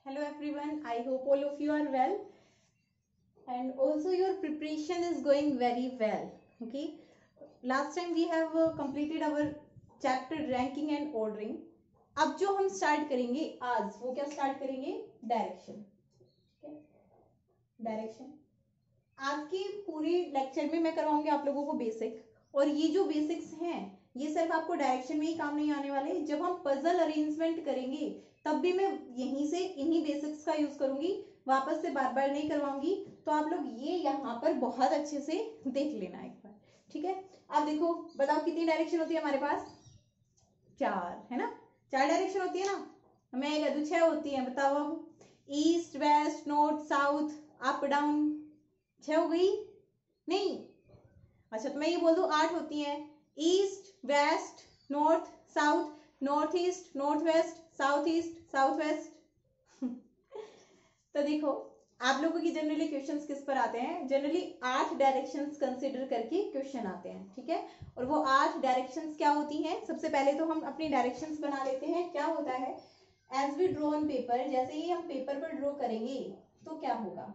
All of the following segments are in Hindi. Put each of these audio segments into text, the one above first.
Hello everyone, I hope all of you are well and also your preparation is going very well. Okay, last time we have completed our chapter ranking and ordering. अब जो हम स्टार्ट करेंगे आज, वो क्या स्टार्ट करेंगे? डायरेक्शन. डायरेक्शन आज के पूरे लेक्चर में मैं करवाऊंगी आप लोगों को बेसिक, और ये जो बेसिक्स हैं ये सिर्फ आपको डायरेक्शन में ही काम नहीं आने वाले. जब हम पजल अरेंजमेंट करेंगे तब भी मैं यहीं से इन्हीं बेसिक्स का यूज करूंगी, वापस से बार बार नहीं करवाऊंगी. तो आप लोग ये यहाँ पर बहुत अच्छे से देख लेना एक बार, ठीक है? अब देखो, बताओ कितनी डायरेक्शन होती है हमारे पास? 4 है ना? 4 डायरेक्शन होती है ना? मैं कह दूं 6 होती है. बताओ अब. East, west, north, south, up, down. 6 हो गई? नहीं. अच्छा, तो मैं ये बोल दूं 8 होती हैं. East, west, north, south, north east, north west, south east, south west. तो देखो, आप लोगों की जनरली क्वेश्चंस किस पर आते हैं? जनरली 8 डायरेक्शंस कंसीडर करके क्वेश्चन आते हैं, ठीक है? और वो 8 डायरेक्शंस क्या होती हैं? सबसे पहले तो हम अपनी डायरेक्शंस बना लेते हैं. क्या होता है? As we draw on paper, जैसे ही हम पेपर पर ड्रॉ करेंगे तो क्या होगा?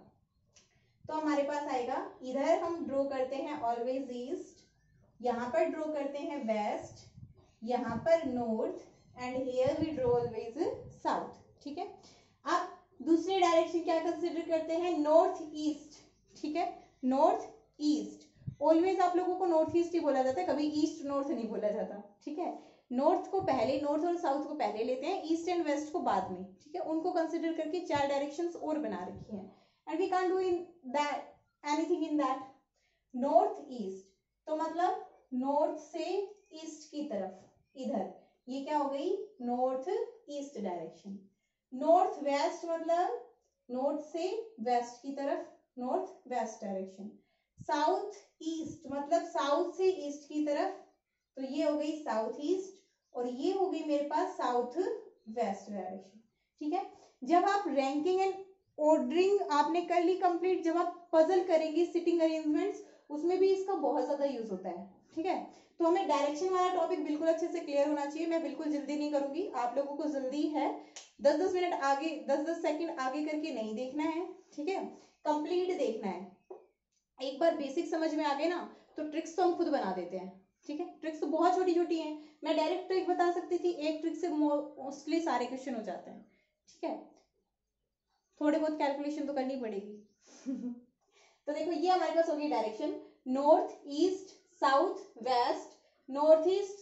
तो हमारे पास आएगा, इधर हम ड्रॉ करते हैं ऑलवेज ईस्ट, यहाँ पर ड्रॉ करते हैं वेस्ट, यहाँ पर north, and here we draw always south, ठीक है? अब दूसरी डायरेक्शन क्या कंसिडर करते हैं? नॉर्थ ईस्ट, ठीक है? North east. ऑलवेज आप लोगों को नॉर्थ ईस्ट ही बोला जाता है, कभी ईस्ट नॉर्थ नहीं बोला जाता, ठीक है? नॉर्थ को पहले, नॉर्थ और साउथ को पहले लेते हैं, ईस्ट एंड वेस्ट को बाद में, ठीक है? उनको कंसिडर करके 4 डायरेक्शंस और बना रखी हैं. And we can't do in that anything in that. North east तो मतलब नॉर्थ से ईस्ट की तरफ, इधर, ये क्या हो गई? North east direction. North west मतलब नॉर्थ से वेस्ट की तरफ, north west direction. South east मतलब साउथ से ईस्ट की तरफ, तो ये हो गई साउथ ईस्ट, और ये हो गई मेरे पास साउथ वेस्ट डायरेक्शन, ठीक है? जब आप रैंकिंग एंड ऑर्डरिंग आपने कर ली कंप्लीट, जब आप पजल करेंगे सिटिंग अरेंजमेंट्स, उसमें भी इसका बहुत ज्यादा यूज होता है, ठीक है? तो हमें डायरेक्शन वाला टॉपिक बिल्कुल अच्छे से क्लियर होना चाहिए. मैं बिल्कुल जल्दी नहीं करूंगी, आप लोगों को जल्दी है 10-10 मिनट आगे, 10-10 सेकंड आगे करके नहीं देखना है, ठीक है? कंप्लीट देखना है. एक बार बेसिक समझ में आ गए ना, तो ट्रिक्स तो हम खुद बना देते हैं, ठीक है? ट्रिक्स तो बहुत छोटी छोटी हैं. मैं डायरेक्ट ट्रिक बता सकती थी, एक ट्रिक से मोस्टली सारे क्वेश्चन हो जाते हैं, ठीक है? थोड़े बहुत कैलकुलेशन तो करनी पड़ेगी. तो देखो, ये हमारे पास होगी direction north east, south waste, north east,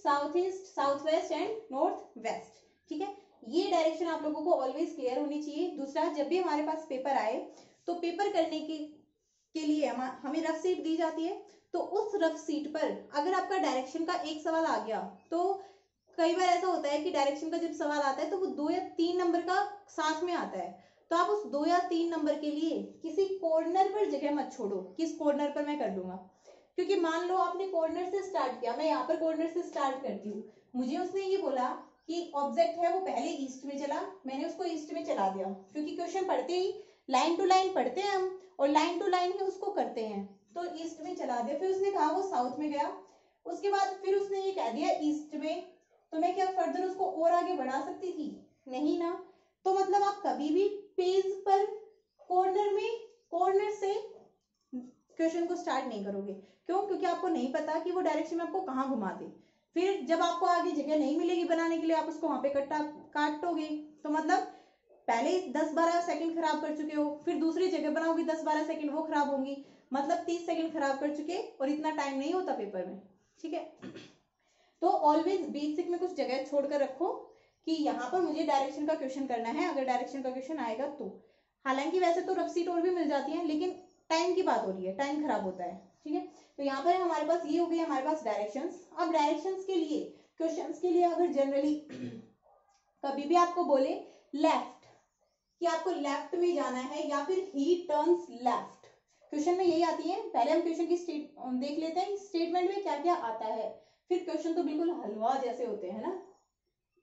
south waste and north west, ठीक है? ये डायरेक्शन आप लोगों को ऑलवेज क्लियर होनी चाहिए. दूसरा, जब भी हमारे पास पेपर आए तो पेपर करने के लिए हमें रफ सीट दी जाती है. तो उस रफ सीट पर अगर आपका डायरेक्शन का एक सवाल आ गया, तो कई बार ऐसा होता है कि डायरेक्शन का जब सवाल आता है तो वो 2 या 3 नंबर का साथ में आता है. तो आप उस 2 या 3 नंबर के लिए किसी कॉर्नर पर जगह मत छोड़ो. किस कॉर्नर पर मैं कर दूंगा, क्योंकि मान लो आपने कॉर्नर से स्टार्ट किया, मैं यहाँ पर कॉर्नर से स्टार्ट करती हूँ, मुझे उसने ये बोला कि ऑब्जेक्ट है वो पहले ईस्ट में चला, मैंने उसको ईस्ट में चला दिया, क्योंकि क्वेश्चन पढ़ते ही लाइन टू लाइन पढ़ते हैं हम, और लाइन टू लाइन ही उसको करते हैं. तो ईस्ट में चला दिया, फिर उसने कहा वो साउथ में गया, उसके बाद फिर उसने ये कह दिया ईस्ट में, तो मैं क्या फर्दर उसको और आगे बढ़ा सकती थी? नहीं ना. तो मतलब आप कभी भी पेज पर कॉर्नर से क्वेश्चन को स्टार्ट नहीं करोगे. क्यों? क्योंकि आपको नहीं पता कि वो डायरेक्शन में आपको कहाँ घुमा दे. फिर जब आपको आगे जगह नहीं मिलेगी बनाने के लिए, आप उसको वहां पे काटोगे, तो मतलब पहले 10-12 सेकंड खराब कर चुके हो, फिर दूसरी जगह बनाओगे 10-12 सेकंड वो खराब होंगी, मतलब 30 सेकंड खराब कर चुके, और इतना टाइम नहीं होता पेपर में, ठीक है? तो ऑलवेज बेसिक में कुछ जगह छोड़कर रखो कि यहाँ पर मुझे डायरेक्शन का क्वेश्चन करना है, अगर डायरेक्शन का क्वेश्चन आएगा तो. हालांकि वैसे तो रफ सीट और भी मिल जाती है, लेकिन टाइम की बात हो रही है, टाइम खराब होता है, ठीक है? तो यहाँ पर हमारे पास ये हो गई हमारे पास डायरेक्शंस. अब डायरेक्शंस के लिए, क्वेश्चंस के लिए अगर जनरली कभी भी आपको बोले लेफ्ट, कि आपको लेफ्ट में जाना है, या फिर ही टर्न्स लेफ्ट, क्वेश्चन में यही आती है. पहले हम क्वेश्चन की देख लेते हैं स्टेटमेंट में क्या क्या आता है, फिर क्वेश्चन तो बिल्कुल हलवा जैसे होते हैं ना,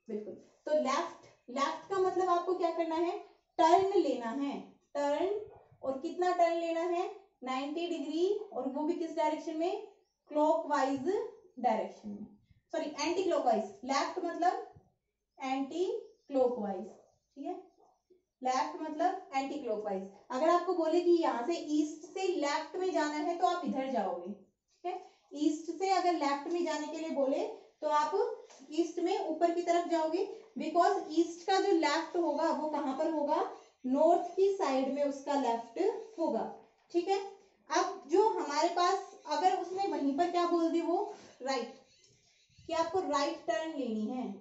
बिल्कुल. तो लेफ्ट का मतलब आपको क्या करना है? टर्न लेना है, टर्न. और कितना टर्न लेना है? 90 डिग्री, और वो भी किस डायरेक्शन में? क्लॉकवाइज डायरेक्शन में, सॉरी एंटी क्लॉकवाइज. लेफ्ट मतलब एंटी क्लॉकवाइज, ठीक है? लेफ्ट मतलब एंटी क्लॉकवाइज। अगर आपको बोले कि यहाँ से ईस्ट से लेफ्ट में जाना है तो आप इधर जाओगे, ठीक है। ईस्ट से अगर लेफ्ट में जाने के लिए बोले तो आप ईस्ट में ऊपर की तरफ जाओगे, बिकॉज ईस्ट का जो लेफ्ट होगा वो कहाँ पर होगा, नॉर्थ की साइड में उसका लेफ्ट होगा, ठीक है। अब जो हमारे पास अगर उसने वहीं पर क्या बोल दी वो राइट, कि आपको राइट टर्न लेनी है,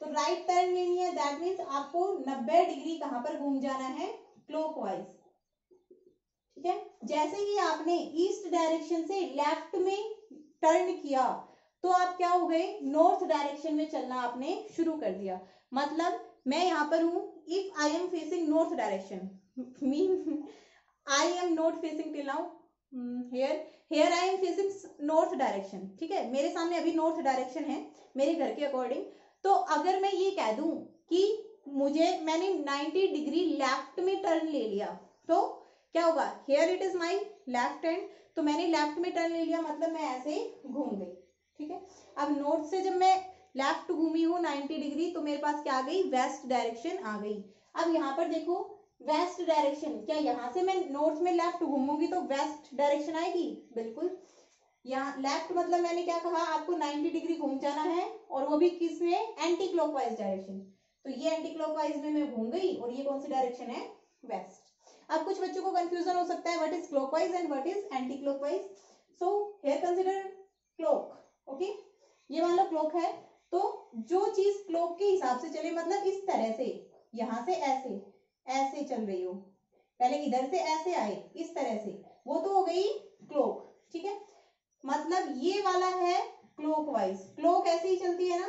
तो राइट टर्न लेनी है दैट मीन्स आपको 90 डिग्री कहां पर घूम जाना है, क्लॉकवाइज, ठीक है। जैसे ही आपने ईस्ट डायरेक्शन से लेफ्ट में टर्न किया तो आप क्या हो गए, नॉर्थ डायरेक्शन में चलना आपने शुरू कर दिया। मतलब मैं यहाँ पर हूं, if I am facing north direction mean I am not facing till now here I am facing north direction, ठीक है। मेरे सामने अभी नॉर्थ डायरेक्शन है मेरे घर के अकॉर्डिंग। तो अगर मैं ये कह दूं कि मैंने 90 डिग्री लेफ्ट में टर्न ले लिया तो क्या होगा, here it is my left hand, तो मैंने लेफ्ट में टर्न ले लिया मतलब मैं ऐसे घूम गई, ठीक है। अब नॉर्थ से जब मैं लेफ्ट घूमी हूँ 90 डिग्री तो मेरे पास क्या आ गई, वेस्ट डायरेक्शन आ गई। अब यहाँ पर देखो वेस्ट डायरेक्शन, क्या यहाँ से मैं नॉर्थ में लेफ्ट घूमूंगी तो वेस्ट डायरेक्शन आएगी, बिल्कुल। यहाँ लेफ्ट मतलब मैंने क्या कहा, आपको 90 डिग्री घूम जाना है और वो भी किसमें, एंटी क्लॉकवाइज डायरेक्शन। तो ये एंटी क्लॉकवाइज में मैं घूम गई और ये कौन सी डायरेक्शन है, वेस्ट। अब कुछ बच्चों को कंफ्यूजन हो सकता है what is clockwise and what is anti clockwise. So here consider clock, okay. ये मान लो क्लॉक है, तो जो चीज क्लॉक के हिसाब से चले, मतलब इस तरह से यहां से ऐसे ऐसे चल रही हो, पहले इधर से ऐसे आए इस तरह से, वो तो हो गई क्लॉक, ठीक है। मतलब ये वाला है क्लॉकवाइज, क्लॉक ऐसे ही चलती है ना,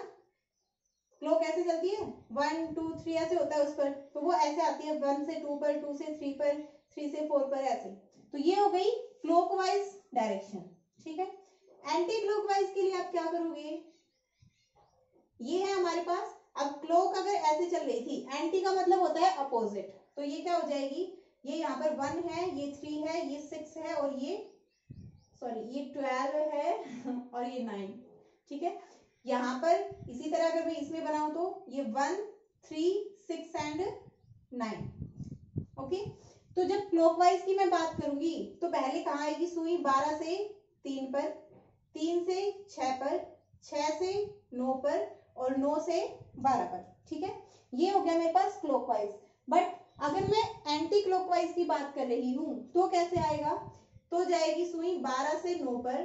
क्लॉक ऐसे चलती है 1 2 3 ऐसे होता है उस पर, तो वो ऐसे आती है 1 से 2 पर, 2 से 3 पर, 3 से 4 पर ऐसे। तो ये हो गई क्लॉकवाइज डायरेक्शन, ठीक है। एंटी क्लॉकवाइज के लिए आप क्या करोगे, ये है हमारे पास। अब क्लॉक अगर ऐसे चल रही थी, एंटी का मतलब होता है अपोजिट, तो ये क्या हो जाएगी, ये यहाँ पर 1 है, ये 3 है, ये 6 है और ये सॉरी ये 12 है और ये 9, ठीक है। यहाँ पर इसी तरह अगर मैं इसमें बनाऊं तो ये 1 3 6 एंड 9, ओके। तो जब क्लॉकवाइज की मैं बात करूंगी तो पहले कहाँ आएगी सुई, 12 से 3 पर, 3 से 6 पर, 6 से 9 पर और 9 से 12 पर, ठीक है। ये हो गया मेरे पास क्लॉकवाइज। बट अगर मैं एंटी क्लॉकवाइज की बात कर रही हूं तो कैसे आएगा, तो जाएगी सुई 12 से 9 पर,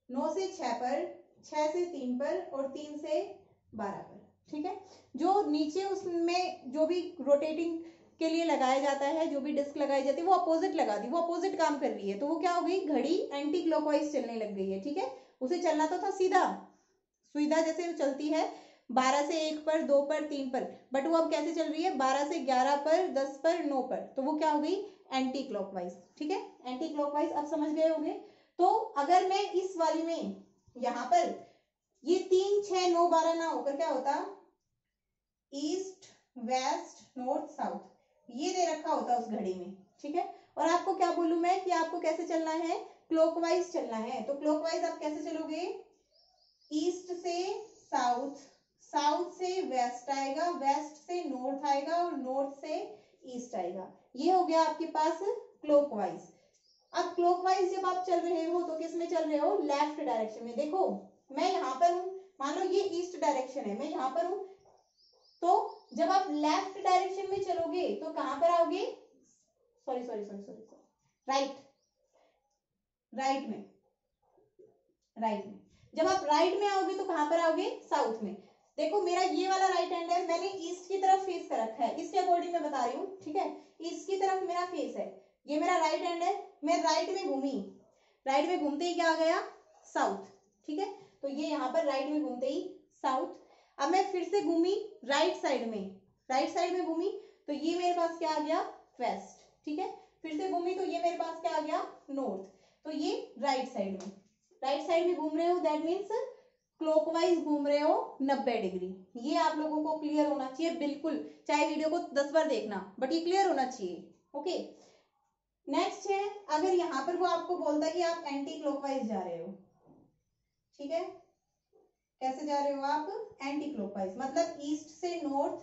9 से 6 पर, 6 से 3 पर और 3 से 12 पर, ठीक है। जो नीचे उसमें जो भी रोटेटिंग के लिए लगाया जाता है, जो भी डिस्क लगाई जाती है वो अपोजिट लगा दी, वो अपोजिट काम कर रही है, तो वो क्या हो गई, घड़ी एंटी क्लॉकवाइज चलने लग गई है, ठीक है। उसे चलना तो था सीधा, सुविधा जैसे चलती है 12 से 1 पर, 2 पर, 3 पर, बट वो अब कैसे चल रही है 12 से 11 पर, 10 पर, 9 पर, तो वो क्या हो गई, एंटी क्लॉकवाइज, ठीक है। एंटी क्लॉकवाइज अब समझ गए होंगे। तो अगर मैं इस वाली में यहां पर ये 3 6 9 12 ना होकर क्या होता, ईस्ट वेस्ट नॉर्थ साउथ, ये दे रखा होता उस घड़ी में, ठीक है। और आपको क्या बोलूं मैं कि आपको कैसे चलना है, क्लॉकवाइज चलना है, तो क्लॉकवाइज आप कैसे चलोगे, ईस्ट से साउथ, साउथ से वेस्ट आएगा, वेस्ट से नॉर्थ आएगा और नॉर्थ से ईस्ट आएगा, ये हो गया आपके पास क्लॉकवाइज। अब क्लॉकवाइज जब आप चल रहे हो तो किस में चल रहे हो, लेफ्ट डायरेक्शन में। देखो मैं यहां पर हूं, मान लो ये ईस्ट डायरेक्शन है, मैं यहां पर हूं, तो जब आप लेफ्ट डायरेक्शन में चलोगे तो कहां पर आओगे, sorry sorry sorry sorry right, right में, राइट में। जब आप राइट में आओगे तो कहां पर आओगे, साउथ में। देखो मेरा ये वाला राइट हैंड है, मैंने ईस्ट की तरफ फेस कर रखा है, इसके अकॉर्डिंग मैं बता रही हूँ, ठीक है। ईस्ट की तरफ मेरा फेस है, ये मेरा राइट हैंड है, मैं राइट में घूमी, राइट में घूमते ही क्या आ गया, साउथ, ठीक है। तो ये यहाँ पर राइट में घूमते ही साउथ। अब मैं फिर से घूमी राइट साइड में, राइट साइड में घूमी तो ये मेरे पास क्या आ गया, वेस्ट, ठीक है। फिर से घूमी तो ये मेरे पास क्या आ गया, नॉर्थ, तो ये राइट साइड में, राइट साइड में घूम रहे हो दैट मीन्स क्लॉकवाइज घूम रहे हो 90 डिग्री। ये आप लोगों को क्लियर होना चाहिए बिल्कुल, चाहे वीडियो को 10 बार देखना, बट ये क्लियर होना चाहिए, ओके। नेक्स्ट है, अगर यहाँ पर वो आपको बोलता है कि आप एंटी क्लॉकवाइज जा रहे हो, ठीक है, कैसे जा रहे हो आप, एंटी क्लॉकवाइज, मतलब ईस्ट से नॉर्थ,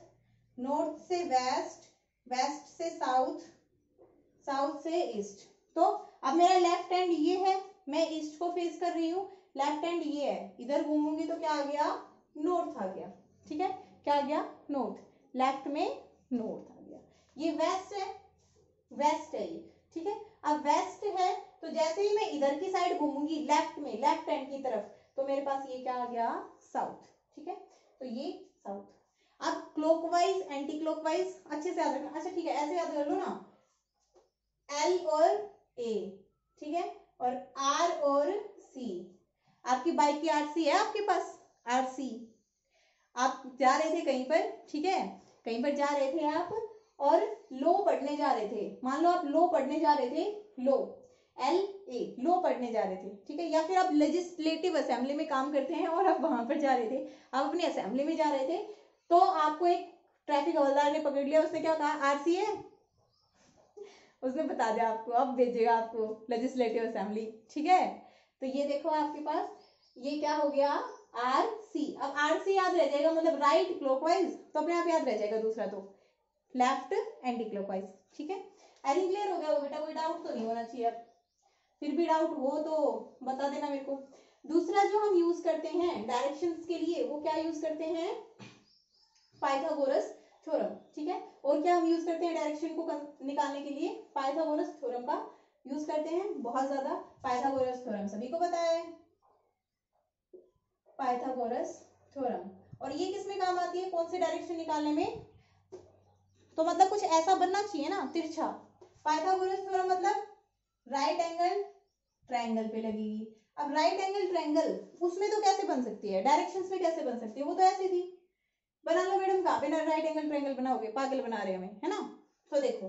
नॉर्थ से वेस्ट, वेस्ट से साउथ, साउथ से ईस्ट। तो अब मेरा लेफ्ट हैंड ये है, मैं ईस्ट को फेस कर रही हूँ, लेफ्ट हैंड ये है, इधर घूमूंगी तो क्या आ गया, नॉर्थ आ गया। ठीक है, क्या आ गया, नॉर्थ, लेफ्ट में नॉर्थ आ गया। ये वेस्ट है, वेस्ट है ये। ठीक है, अब वेस्ट है तो जैसे ही मैं इधर की साइड घूमूंगी लेफ्ट में, लेफ्ट हैंड की तरफ, तो मेरे पास ये क्या आ गया, साउथ। ठीक है, तो ये साउथ। अब क्लॉकवाइज एंटी क्लॉकवाइज अच्छे से याद रखना। अच्छा ठीक है, ऐसे याद कर लो ना, एल और ए, ठीक है, और आर और सी। आपकी बाइक की आरसी है आपके पास, आरसी। आप जा रहे थे कहीं पर, ठीक है, कहीं पर जा रहे थे आप और लो पढ़ने जा रहे थे, मान लो आप लो पढ़ने जा रहे थे, लो, एल ए, लो पढ़ने जा रहे थे। ठीक है, या फिर आप लेजिस्लेटिव असेंबली में काम करते हैं और आप वहां पर जा रहे थे, आप अपनी असेंबली में जा रहे थे, तो आपको एक ट्रैफिक हवलदार ने पकड़ लिया, उसने क्या कहा, आरसी है, उसने बता दिया आपको, अब भेजेगा आपको लेजिस्लेटिव असेंबली। ठीक है, तो ये देखो आपके पास ये क्या हो गया, आर सी। अब आर सी याद रह जाएगा, मतलब राइट क्लॉकवाइज, तो अपने आप याद रह जाएगा, दूसरा तो लेफ्ट एंटी क्लॉकवाइज। ठीक है, आई थिंक क्लियर हो गया वो बेटा, कोई डाउट तो नहीं होना चाहिए। अब फिर भी डाउट हो तो बता देना मेरे को। दूसरा जो हम यूज करते हैं डायरेक्शंस के लिए, वो क्या यूज करते हैं, पाइथागोरस थ्योरम। ठीक है, और क्या हम यूज करते हैं डायरेक्शन को निकालने के लिए, पाइथागोरस थ्योरम का यूज करते हैं बहुत ज्यादा। पाइथागोरस थ्योरम सभी को पता है, पाइथागोरस थ्योरम। और ये किसमें काम आती है, कौन से डायरेक्शन निकालने में, तो मतलब कुछ ऐसा बनना चाहिए ना, तिरछा। पाइथागोरस थ्योरम मतलब राइट एंगल ट्रायंगल पे लगेगी। अब राइट एंगल ट्रायंगल उसमें तो कैसे बन सकती है, डायरेक्शंस में कैसे बन सकती है, वो तो ऐसे थी। बना लो मैडम, कहाँ पे ना राइट एंगल ट्रायंगल बनाओगे, पागल बना रहे हमें, है ना। तो देखो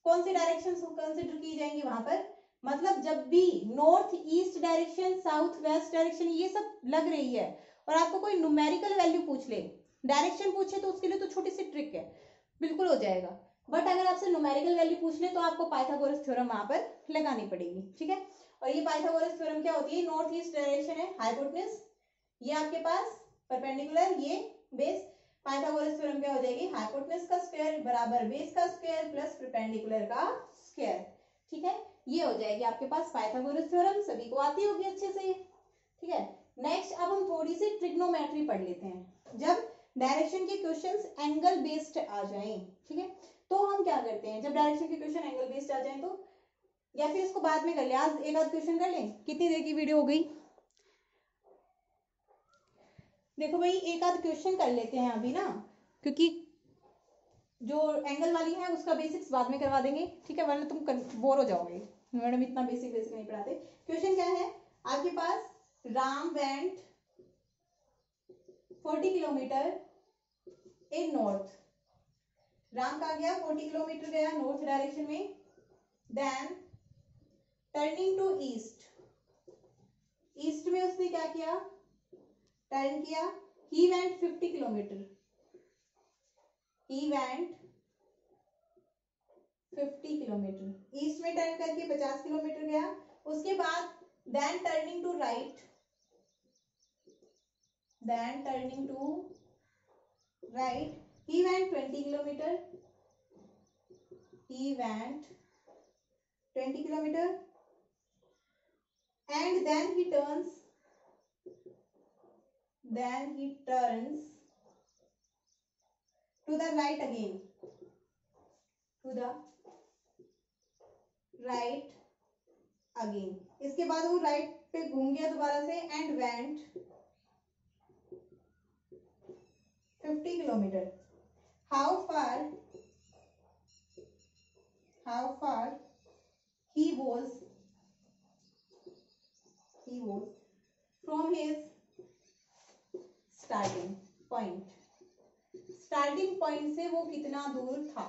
कौन सी डायरेक्शंस कंसीडर की जाएंगी वहां पर, मतलब जब भी north east direction, south west direction, ये सब लग रही है और आपको कोई न्यूमेरिकल वैल्यू पूछ ले, डायरेक्शन पूछे, तो उसके लिए तो छोटी सी ट्रिक है, बिल्कुल हो जाएगा। बट अगर आपसे न्यूमेरिकल वैल्यू पूछ ले तो आपको पाइथागोरस थ्योरम वहां पर लगानी पड़ेगी। ठीक है, और ये पाइथागोरस थ्योरम क्या होती है, नॉर्थ ईस्ट डायरेक्शन है, हाइपोटेन्यूज ये आपके पास परपेंडिकुलर, ये बेस। पाइथागोरस थ्योरम क्या हो जाएगी, हाइपोटेन्यूज का स्क्वायर बराबर बेस का स्क्वायर प्लस परपेंडिकुलर का स्क्वायर। ठीक है, ये हो जाएगी आपके पास पाइथागोरस थ्योरम, सभी को आती होगी अच्छे से। ठीक है, नेक्स्ट अब हम थोड़ी सी ट्रिग्नोमेट्री पढ़ लेते हैं। जब डायरेक्शन के क्वेश्चंस एंगल बेस्ड आ जाएं, ठीक है, तो हम क्या करते हैं, जब डायरेक्शन के क्वेश्चन एंगल बेस्ड आ जाएं तो, या फिर इसको बाद में कर ले, आज एक आध क्वेश्चन कर लें, कितनी देर की वीडियो हो गई, देखो भाई एक आध क्वेश्चन कर लेते हैं अभी ना, क्योंकि जो एंगल वाली है उसका बेसिक्स बाद में करवा देंगे। ठीक है, वरना तुम बोर हो जाओगे, मैडम इतना बेसिक बेसिक नहीं पढ़ाते। क्वेश्चन क्या है आपके पास, Ram went 40 kilometre in north, Ram कहाँ गया, 40 किलोमीटर गया नॉर्थ डायरेक्शन में, then turning to east, east में उसने क्या किया, टर्न किया, he went 50 kilometre, he went 50 kilometre, east में टर्न करके 50 किलोमीटर गया। उसके बाद then turning to right, then turning to right, he went 20 kilometer, he went 20 kilometer, and then he turns to the right again, to the right again, इसके बाद वो राइट पे घूम गया दोबारा से and went 50 kilometer. How far he was from his starting point से वो कितना दूर था।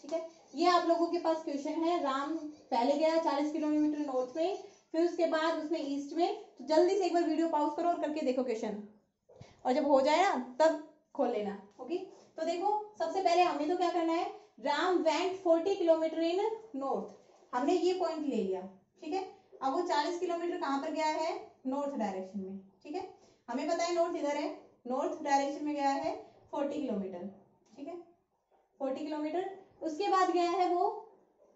ठीक है, ये आप लोगों के पास क्वेश्चन है। राम पहले गया 40 किलोमीटर नॉर्थ में, फिर उसके बाद उसने ईस्ट में, तो जल्दी से एक बार वीडियो पॉज करो और करके देखो क्वेश्चन, और जब हो जाए ना तब खोल लेना। ओके, तो देखो सबसे पहले हमें तो क्या करना है, Ram went 40 kilometre in north, हमने ये पॉइंट ले लिया। ठीक है, अब वो 40 किलोमीटर कहां पर गया है, नॉर्थ डायरेक्शन में। ठीक है, हमें पता है नॉर्थ इधर है, नॉर्थ डायरेक्शन में गया है 40 किलोमीटर। ठीक है, 40 किलोमीटर। उसके बाद गया है वो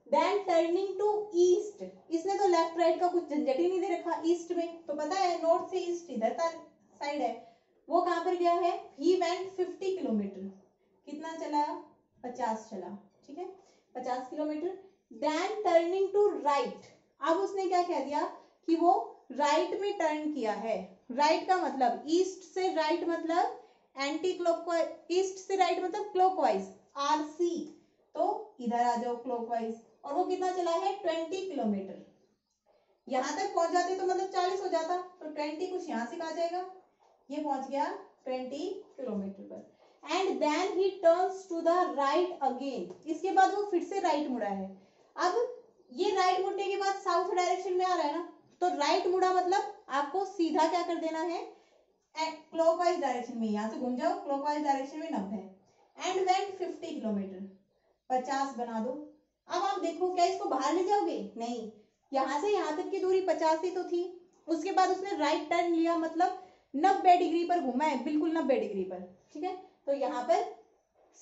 देन टर्निंग टू ईस्ट, इसने तो लेफ्ट राइट का कुछ झंझट ही नहीं दे रखा ईस्ट में, तो पता है नॉर्थ से ईस्ट इधर का साइड है, वो कहां पर गया है, ही वेंट 50 किलोमीटर, कितना चला, 50 चला, ठीक है 50 kilometre. Then turning to right, अब उसने क्या कह दिया कि वो राइट में टर्न किया है, राइट का मतलब ईस्ट से राइट मतलब एंटी क्लॉकवाइज, ईस्ट से राइट मतलब क्लॉकवाइज आरसी, तो इधर आ जाओ क्लॉकवाइज, और वो कितना चला है 20 किलोमीटर, यहां तक पहुंच जाते तो मतलब 40 हो जाता, तो 20 कुछ यहां से कहा जाएगा, ये पहुंच गया 20 किलोमीटर पर। And then he turns to the right again, इसके बाद वो फिर से राइट मुड़ा है। अब ये राइट मुड़ने के बाद साउथ डायरेक्शन में आ रहा है ना, तो राइट मुड़ा मतलब आपको सीधा क्या कर देना है, क्लॉकवाइज डायरेक्शन में, यहां से घूम जाओ क्लॉकवाइज डायरेक्शन में 90, एंड वेंट 50 किलोमीटर, 50 बना दो। अब आप देखो क्या इसको बाहर ले जाओगे, नहीं, यहां से यहां तक की दूरी 50 ही तो थी, उसके बाद उसने राइट टर्न लिया मतलब 90 डिग्री पर घुमा है, बिल्कुल 90 डिग्री पर, ठीक है, तो यहाँ पर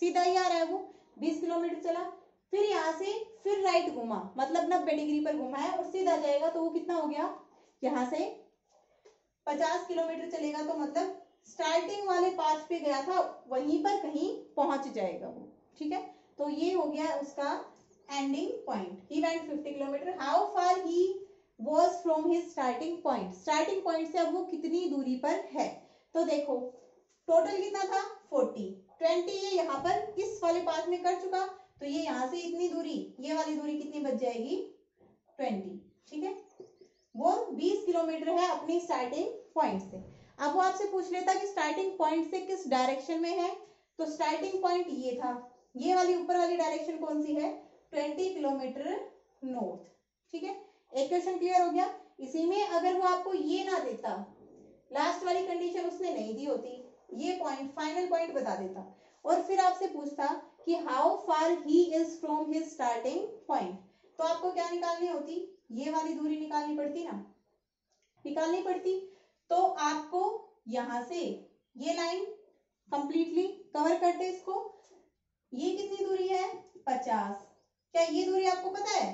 सीधा ही आ रहा है वो 20 किलोमीटर चला, फिर यहाँ से फिर राइट घुमा मतलब 90 डिग्री पर घुमा है और सीधा जाएगा, तो वो कितना हो गया, यहाँ से 50 किलोमीटर चलेगा, तो मतलब स्टार्टिंग वाले पाथ पे गया था वहीं पर कहीं पहुंच जाएगा वो, ठीक है, तो ये हो गया उसका ending point. He went 50 kilometre, how far he was from his starting point, starting point से अब वो कितनी दूरी पर है, तो देखो टोटल कितना था 40, 20 ये यहाँ पर इस वाले पार्ट में कर चुका, तो ये यहाँ से इतनी दूरी, ये वाली दूरी कितनी बच जाएगी 20, ठीक है, वो 20 किलोमीटर है अपनी स्टार्टिंग पॉइंट से। अब वो आपसे पूछ लेता कि स्टार्टिंग पॉइंट से किस डायरेक्शन में है, तो स्टार्टिंग पॉइंट ये था, ये वाली ऊपर वाली डायरेक्शन कौन सी है 20 किलोमीटर नॉर्थ, ठीक है, एक क्वेश्चन क्लियर हो गया। इसी में अगर वो आपको ये ना देता, लास्ट वाली कंडीशन उसने नहीं दी होती, ये पॉइंट फाइनल पॉइंट बता देता और फिर आपसे पूछता कि how far he is from his starting point, तो आपको क्या निकालनी होती, ये वाली दूरी निकालनी पड़ती ना, निकालनी पड़ती, तो आपको यहां से ये लाइन कंप्लीटली कवर करते इसको, ये कितनी दूरी है 50, क्या ये दूरी आपको पता है,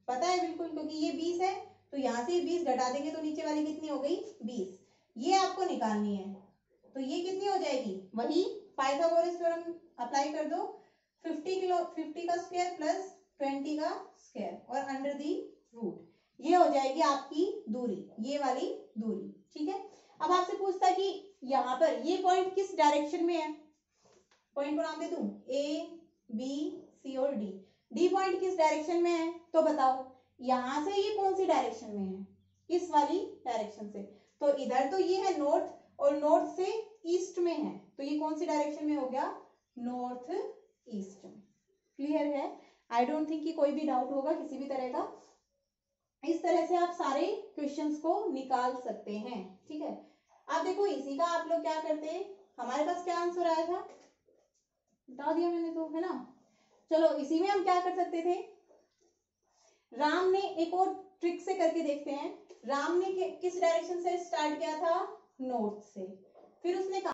पता है बिल्कुल, क्योंकि ये 20 है, तो यहां से 20 घटा देंगे तो नीचे वाली कितनी हो गई 20, ये आपको निकालनी है, तो ये कितनी हो जाएगी, वही पाइथागोरस थ्योरम अप्लाई कर दो, 50 का स्क्वायर प्लस 20 का स्क्वायर और अंडर दी रूट, ये हो जाएगी आपकी दूरी, ये वाली दूरी, ठीक है। अब आपसे पूछता कि यहाँ पर ये पॉइंट किस डायरेक्शन में है, पॉइंट को नाम दे दूं ए बी सी और डी, डी पॉइंट किस डायरेक्शन में है, तो बताओ यहां से ये कौन सी डायरेक्शन में है, इस वाली डायरेक्शन से, तो इधर तो ये है नॉर्थ और नॉर्थ से ईस्ट में है, तो ये कौन सी डायरेक्शन में हो गया नॉर्थ ईस्ट में, क्लियर है। आई डोंट थिंक कि कोई भी डाउट होगा किसी भी तरह का, इस तरह से आप सारे क्वेश्चंस को निकाल सकते हैं, ठीक है। आप देखो इसी का आप लोग क्या करते हैं, हमारे पास क्या आंसर आया था बता दिया मैंने तो, है ना, चलो इसी में हम क्या कर सकते थे, राम ने एक और ट्रिक से करके देखते हैं, राम ने किस डायरेक्शन से स्टार्ट किया था नॉर्थ से, फिर उसने